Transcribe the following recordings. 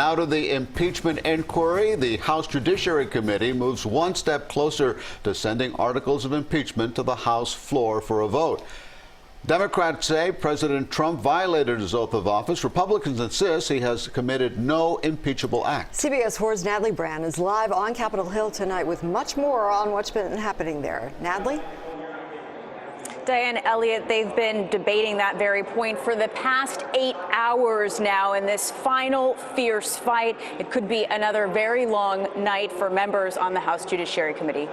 Now to the impeachment inquiry. The House Judiciary Committee moves one step closer to sending articles of impeachment to the House floor for a vote. Democrats say President Trump violated his oath of office. Republicans insist he has committed no impeachable act. CBS 4's Natalie Brand is live on Capitol Hill tonight with much more on what's been happening there. Natalie? Diane, Elliott, they've been debating that very point for the past 8 hours now in this final fierce fight. It could be another very long night for members on the House Judiciary Committee.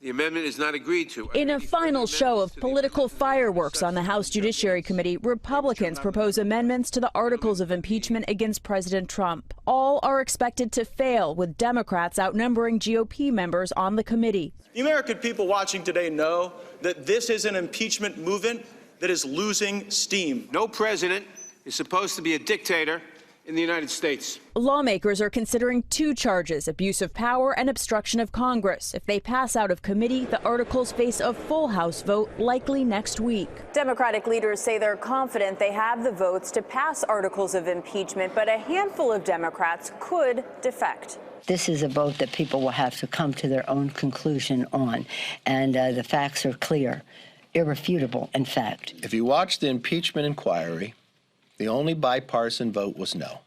The amendment is not agreed to. In a final show of political fireworks on the House Judiciary Committee, Republicans propose amendments to the articles of impeachment against President Trump. All are expected to fail, with Democrats outnumbering GOP members on the committee. The American people watching today know that this is an impeachment movement that is losing steam. No president is supposed to be a dictator in the United States. Lawmakers are considering two charges: abuse of power and obstruction of Congress. If they pass out of committee, the articles face a full House vote, likely next week. Democratic leaders say they're confident they have the votes to pass articles of impeachment, but a handful of Democrats could defect. This is a vote that people will have to come to their own conclusion on, and the facts are clear, irrefutable, in fact. If you watch the impeachment inquiry, the only bipartisan vote was no.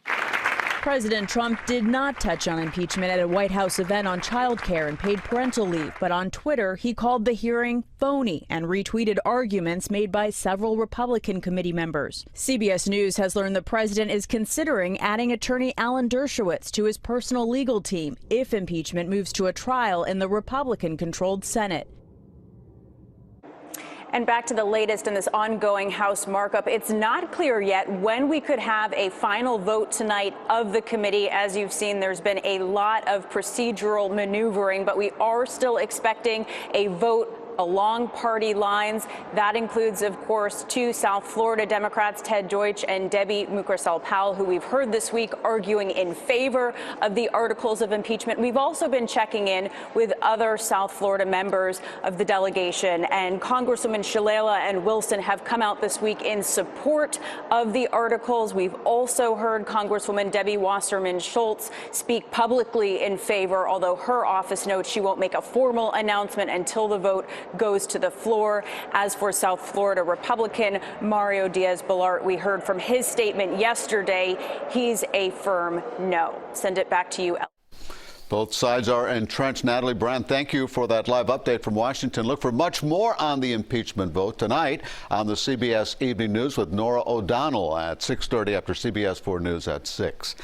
President Trump did not touch on impeachment at a White House event on child care and paid parental leave, but on Twitter he called the hearing phony and retweeted arguments made by several Republican committee members. CBS News has learned the president is considering adding attorney Alan Dershowitz to his personal legal team if impeachment moves to a trial in the Republican-controlled Senate. And back to the latest in this ongoing House markup. It's not clear yet when we could have a final vote tonight of the committee. As you've seen, there's been a lot of procedural maneuvering, but we are still expecting a vote along party lines. That includes, of course, two South Florida Democrats, Ted Deutsch and Debbie Mucarsel-Powell, who we've heard this week arguing in favor of the articles of impeachment. We've also been checking in with other South Florida members of the delegation, and Congresswoman Shalala and Wilson have come out this week in support of the articles. We've also heard Congresswoman Debbie Wasserman Schultz speak publicly in favor, although her office notes she won't make a formal announcement until the vote goes to the floor. As for South Florida Republican Mario Diaz-Balart, we heard from his statement yesterday. He's a firm no. Send it back to you. Both sides are entrenched. Natalie Brand, thank you for that live update from Washington. Look for much more on the impeachment vote tonight on the CBS Evening News with Norah O'Donnell at 6:30 after CBS 4 News at 6.